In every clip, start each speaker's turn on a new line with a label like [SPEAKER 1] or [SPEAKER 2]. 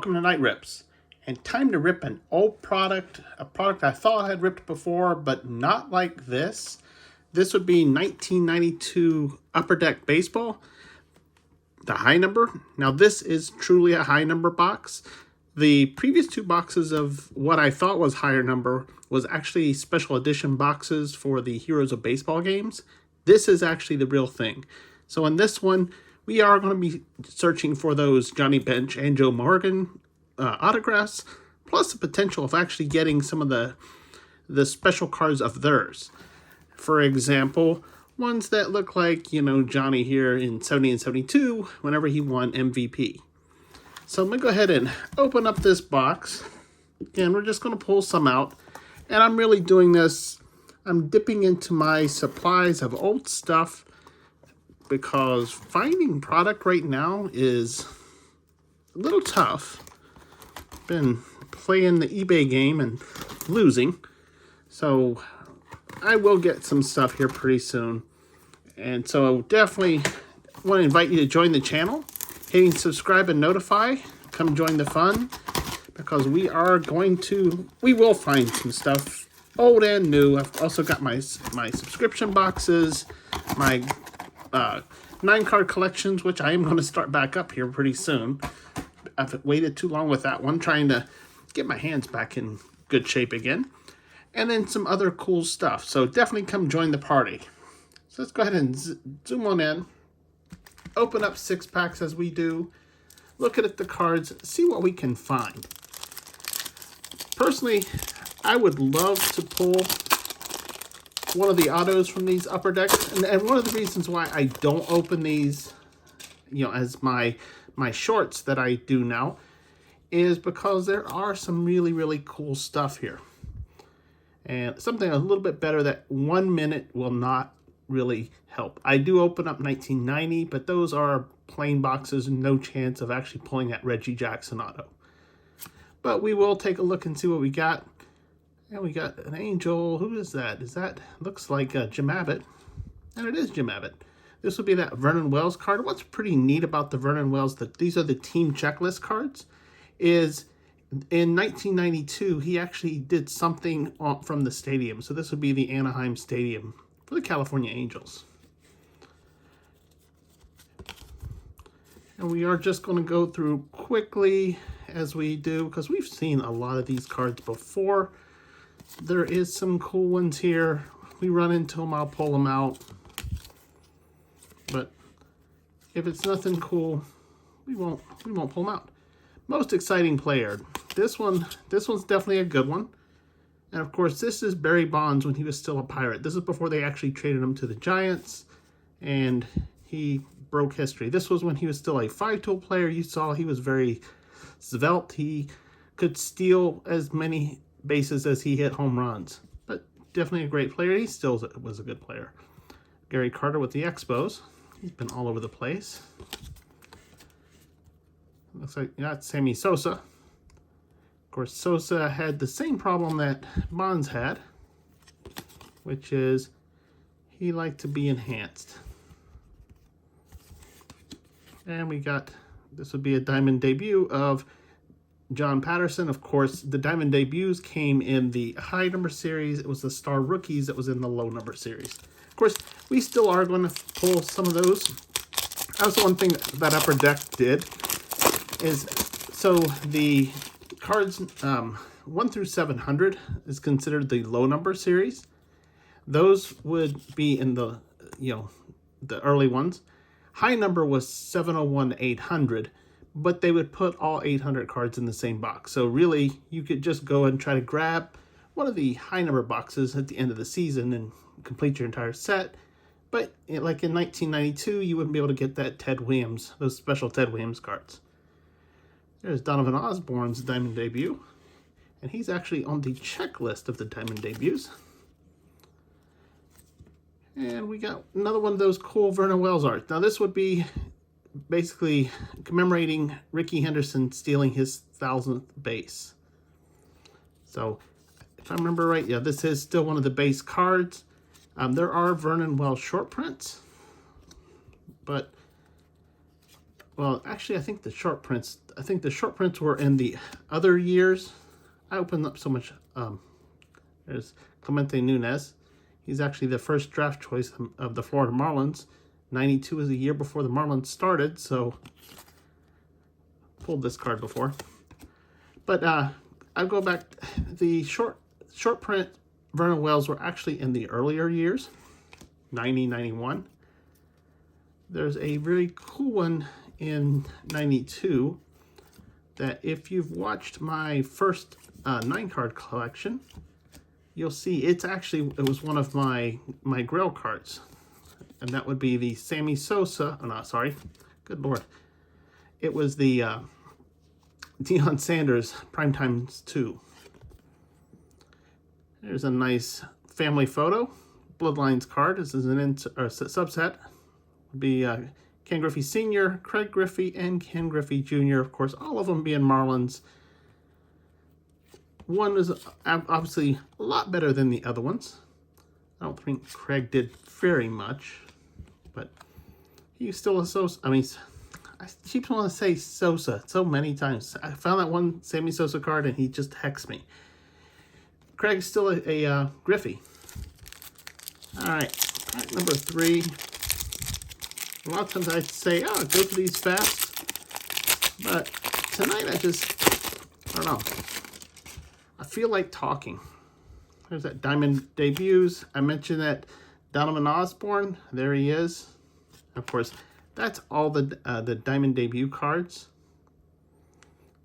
[SPEAKER 1] Welcome to Night Rips. And time to rip an old product, a product I thought I had ripped before, but not like this. This would be 1992 Upper Deck Baseball, the high number. Now this is truly a high number box. The previous two boxes of what I thought was higher number was actually special edition boxes for the Heroes of Baseball games. This is actually the real thing. So in this one, we are going to be searching for those Johnny Bench and Joe Morgan autographs, plus the potential of actually getting some of the special cards of theirs. For example, ones that look like, you know, Johnny here in 70 and 72, whenever he won MVP. So I'm going to go ahead and open up this box. Again, we're just going to pull some out. And I'm really doing this, I'm dipping into my supplies of old stuff, because finding product right now is a little tough. Been playing the eBay game and losing. So I will get some stuff here pretty soon. And so definitely want to invite you to join the channel. Hitting subscribe and notify. Come join the fun. Because we will find some stuff old and new. I've also got my subscription boxes, my 9-card collections, which I am going to start back up here pretty soon. I've waited too long with that one, trying to get my hands back in good shape again. And then some other cool stuff. So definitely come join the party. So let's go ahead and zoom on in. Open up 6 packs as we do. Look at the cards. See what we can find. Personally, I would love to pull one of the autos from these upper decks. And one of the reasons why I don't open these, you know, as my shorts that I do now, is because there are some really, really cool stuff here. And something a little bit better that 1 minute will not really help. I do open up 1990, but those are plain boxes, no chance of actually pulling that Reggie Jackson auto. But we will take a look and see what we got. And we got an Angel. Who is that? Looks like Jim Abbott. And it is Jim Abbott. This would be that Vernon Wells card. What's pretty neat about the Vernon Wells, that these are the team checklist cards, is in 1992, he actually did something from the stadium. So this would be the Anaheim Stadium for the California Angels. And we are just going to go through quickly as we do, because we've seen a lot of these cards before. There is some cool ones here. We run into them, I'll pull them out. But if it's nothing cool, we won't pull them out. Most exciting player. This one's definitely a good one. And of course, this is Barry Bonds when he was still a Pirate. This is before they actually traded him to the Giants, and he broke history. This was when he was still a 5-tool player. You saw he was very svelte. He could steal as many bases as he hit home runs. But definitely a great player. He still was a good player. Gary Carter with the Expos. He's been all over the place. Looks like that's Sammy Sosa. Of course, Sosa had the same problem that Bonds had, which is he liked to be enhanced. And we got, this would be a diamond debut of John Patterson. Of course, the diamond debuts came in the high number series. It was the star rookies that was in the low number series. Of course, we still are going to pull some of those. That was the one thing that Upper Deck did, is so the cards 1 through 700 is considered the low number series. Those would be in the, you know, the early ones. High number was 701 to 800, but they would put all 800 cards in the same box. So really, you could just go and try to grab one of the high number boxes at the end of the season and complete your entire set. But like in 1992, you wouldn't be able to get that Ted Williams, those special Ted Williams cards. There's Donovan Osborne's diamond debut, and he's actually on the checklist of the diamond debuts. And we got another one of those cool Vernon Wells art. Now this would be basically commemorating Rickey Henderson stealing his 1000th base. So if I remember right, yeah, this is still one of the base cards. There are Vernon Wells short prints, but Well, actually, I think the short prints were in the other years. I opened up so much. There's Clemente Nunez. He's actually the first draft choice of the Florida Marlins. 92 is the year before the Marlins started, so pulled this card before. But I'll go back. The short print Vernon Wells were actually in the earlier years, 90, 91. There's a really cool one in 92 that if you've watched my first 9-card collection, you'll see it was one of my Grail cards. And that would be the Sammy Sosa. Oh, no, sorry. Good Lord. It was the Deion Sanders Primetimes 2. There's a nice family photo. Bloodlines card. This is a subset. Would be Ken Griffey Sr., Craig Griffey, and Ken Griffey Jr. Of course, all of them being Marlins. One is obviously a lot better than the other ones. I don't think Craig did very much, but he's still a Sosa. I mean, I keep wanting to say Sosa so many times. I found that one Sammy Sosa card and he just hexed me. Craig's still a Griffey. All right, number 3. A lot of times I say, oh, go through these fast. But tonight I don't know. I feel like talking. There's that Diamond Debuts. I mentioned that Donovan Osborne. There he is. Of course, that's all the Diamond Debut cards.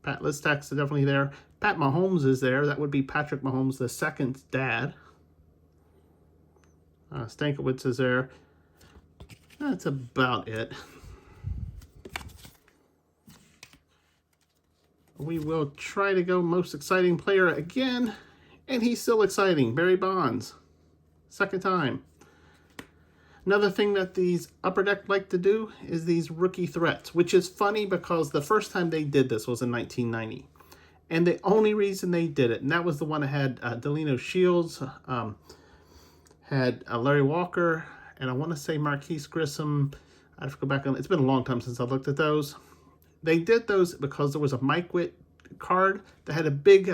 [SPEAKER 1] Pat Listak's definitely there. Pat Mahomes is there. That would be Patrick Mahomes II's dad. Stankiewicz is there. That's about it. We will try to go most exciting player again. And he's still exciting. Barry Bonds. Second time. Another thing that these Upper Deck like to do is these rookie threats, which is funny because the first time they did this was in 1990. And the only reason they did it, and that was the one that had Delino Shields, had Larry Walker, and I want to say Marquise Grissom. I have to go back on. It's been a long time since I looked at those. They did those because there was a Mike Witt card that had a big,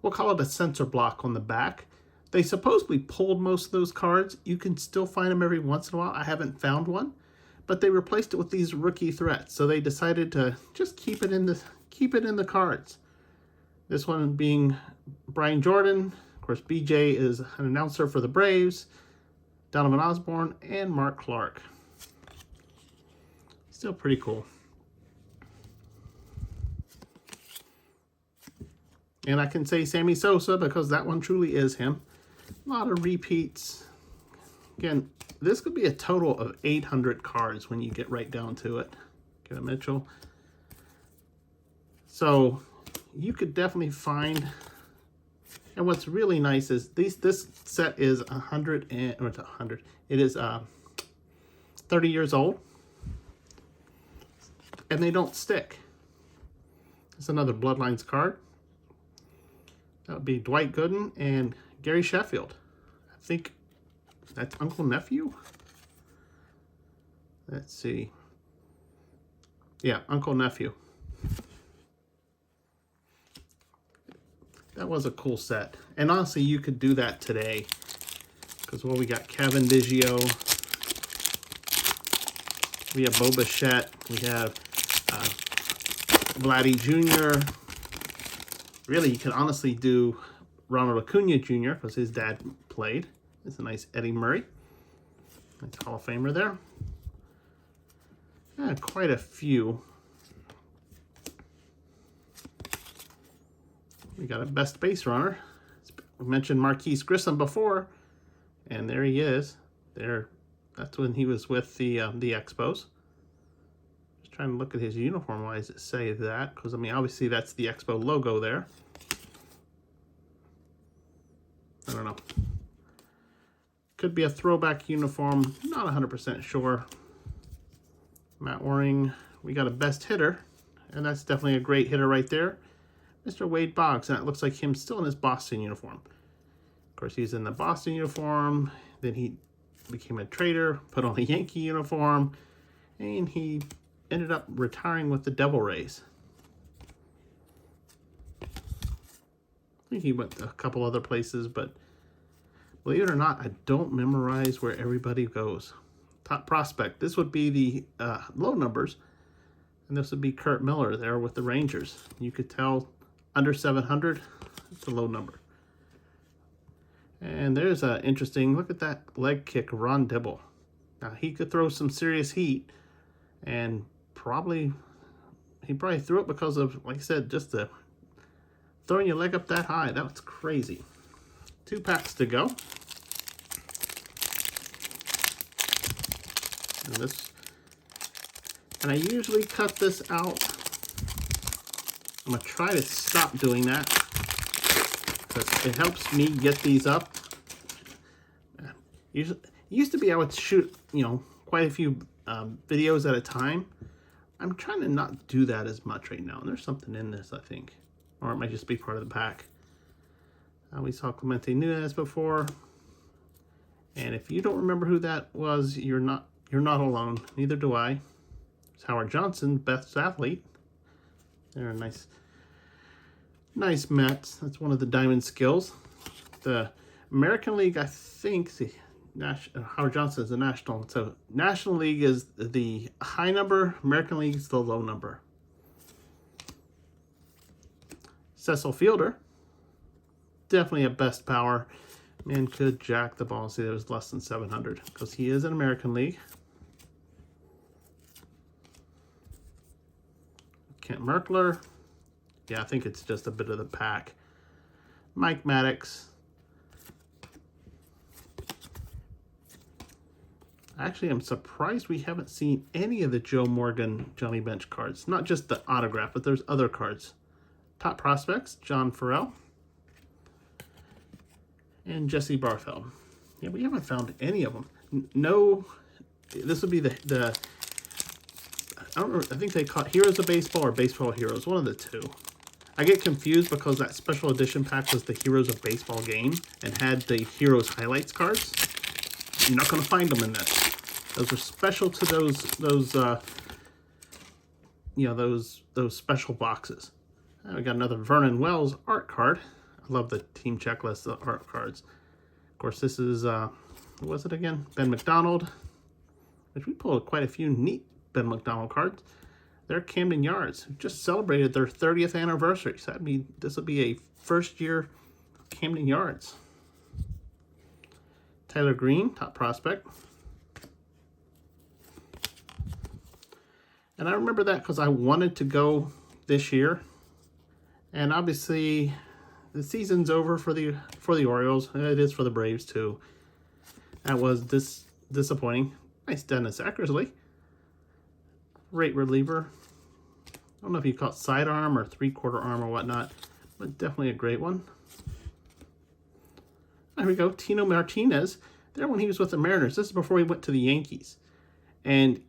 [SPEAKER 1] we'll call it a sensor block on the back. They supposedly pulled most of those cards. You can still find them every once in a while. I haven't found one, but they replaced it with these rookie threats. So they decided to just keep it in the cards. This one being Brian Jordan. Of course, BJ is an announcer for the Braves. Donovan Osborne and Mark Clark. Still pretty cool. And I can say Sammy Sosa because that one truly is him. A lot of repeats. Again, this could be a total of 800 cards when you get right down to it. Get a Mitchell. So you could definitely find. And what's really nice is this set is 100. It is 30 years old. And they don't stick. It's another Bloodlines card. That would be Dwight Gooden and Gary Sheffield. I think that's Uncle Nephew. Let's see. Yeah, Uncle Nephew. That was a cool set. And honestly, you could do that today. Because, well, we got Kevin Biggio. We have Bo Bichette. We have Vladdy Jr. Really, you could honestly do Ronald Acuna Jr. because his dad played. It's a nice Eddie Murray. Nice Hall of Famer there. Yeah, quite a few. We got a best base runner. We mentioned Marquise Grissom before, and there he is. There, that's when he was with the Expos. Just trying to look at his uniform. Why does it say that? Because I mean, obviously that's the Expo logo there. I don't know. Could be a throwback uniform. Not 100% sure. Matt Waring. We got a best hitter, and that's definitely a great hitter right there. Mr. Wade Boggs, and it looks like him still in his Boston uniform. Of course, he's in the Boston uniform. Then he became a trader, put on a Yankee uniform, and he ended up retiring with the Devil Rays. I think he went to a couple other places, but believe it or not, I don't memorize where everybody goes. Top prospect. This would be the low numbers, and this would be Kurt Miller there with the Rangers. You could tell under 700, it's a low number. And there's an interesting, look at that leg kick, Ron Dibble. Now, he could throw some serious heat, and he probably threw it because of, like I said, just the throwing your leg up that high. That was crazy. 2 packs to go. And I usually cut this out. I'm going to try to stop doing that because it helps me get these up. It used to be I would shoot, quite a few videos at a time. I'm trying to not do that as much right now. And there's something in this, I think. Or it might just be part of the pack. We saw Clemente Nunez before. And if you don't remember who that was, you're not alone. Neither do I. It's Howard Johnson, best athlete. They're a nice Mets. That's one of the diamond skills. The American League, I think, Howard Johnson is the National. So National League is the high number. American League is the low number. Cecil Fielder, definitely a best power. Man could jack the ball. See, that was less than 700 because he is an American League. Kent Merkler. Yeah, I think it's just a bit of the pack. Mike Maddox. Actually, I'm surprised we haven't seen any of the Joe Morgan Johnny Bench cards. Not just the autograph, but there's other cards. Top prospects, John Farrell and Jesse Barthel. Yeah, we haven't found any of them. No, this would be the I don't know, I think they call it Heroes of Baseball or Baseball Heroes, one of the two. I get confused because that special edition pack was the Heroes of Baseball game and had the Heroes highlights cards. You're not going to find them in this. Those are special to those special boxes. We got another Vernon Wells art card. I love the team checklist, the art cards. Of course, this is, what was it again? Ben McDonald, which we pulled quite a few neat Ben McDonald cards. They're Camden Yards, who just celebrated their 30th anniversary. So this will be a first year Camden Yards. Tyler Green, top prospect. And I remember that because I wanted to go this year. And obviously, the season's over for the Orioles. It is for the Braves, too. That was disappointing. Nice Dennis Eckersley. Great reliever. I don't know if you call it sidearm or three-quarter arm or whatnot, but definitely a great one. There we go. Tino Martinez. There when he was with the Mariners. This is before he went to the Yankees. And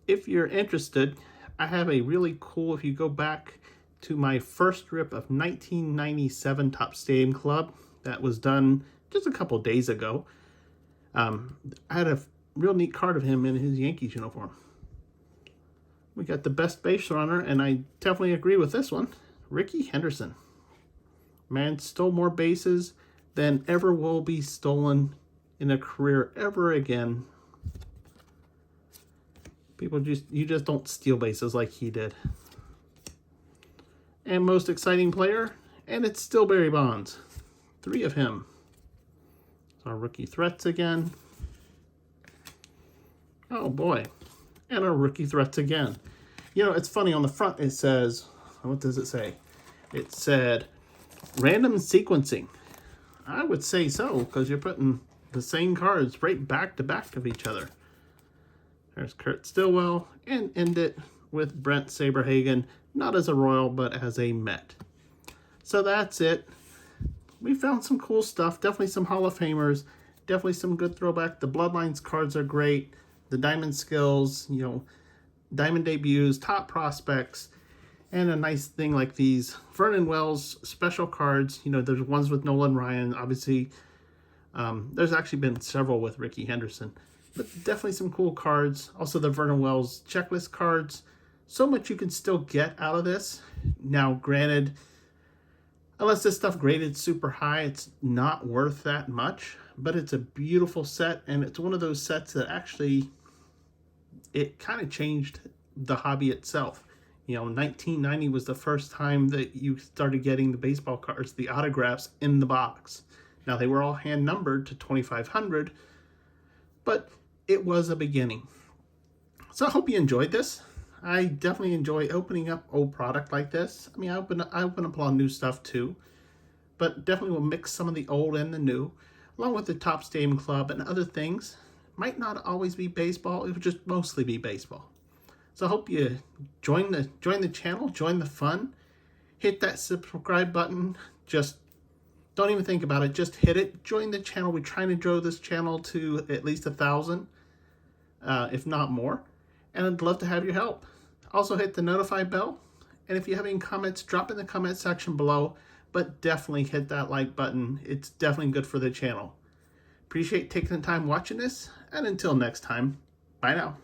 [SPEAKER 1] if you're interested, I have a really cool, if you go back to my first rip of 1997 Top Stadium Club that was done just a couple days ago. I had a real neat card of him in his Yankees uniform. We got the best base runner, and I definitely agree with this one. Rickey Henderson. Man stole more bases than ever will be stolen in a career ever again. You just don't steal bases like he did. And most exciting player, and it's still Barry Bonds. 3 of him. Our rookie threats again. Oh boy. And our rookie threats again. You know, it's funny, on the front it says, what does it say? It said, random sequencing. I would say so, because you're putting the same cards right back to back of each other. There's Kurt Stillwell, and end it with Brent Saberhagen, not as a Royal, but as a Met. So that's it. We found some cool stuff, definitely some Hall of Famers, definitely some good throwback. The Bloodlines cards are great. The Diamond Skills, you know, Diamond Debuts, Top Prospects, and a nice thing like these Vernon Wells special cards. You know, there's ones with Nolan Ryan, obviously There's actually been several with Rickey Henderson, but definitely some cool cards. Also the Vernon Wells checklist cards. So much you can still get out of this. Now, granted, unless this stuff graded super high, it's not worth that much, but it's a beautiful set, and it's one of those sets that actually, it kind of changed the hobby itself. 1990 was the first time that you started getting the baseball cards, the autographs in the box. Now, they were all hand numbered to 2,500, but it was a beginning. So I hope you enjoyed this. I definitely enjoy opening up old product like this. I mean, I open up a lot of new stuff too, but definitely will mix some of the old and the new, along with the Top Stadium Club and other things. Might not always be baseball, it would just mostly be baseball. So I hope you join the channel, join the fun, hit that subscribe button. Just don't even think about it, just hit it, join the channel. We're trying to grow this channel to at least 1,000, if not more, and I'd love to have your help. Also hit the notify bell, and if you have any comments, drop in the comment section below, but definitely hit that like button. It's definitely good for the channel. Appreciate taking the time watching this, and until next time, bye now.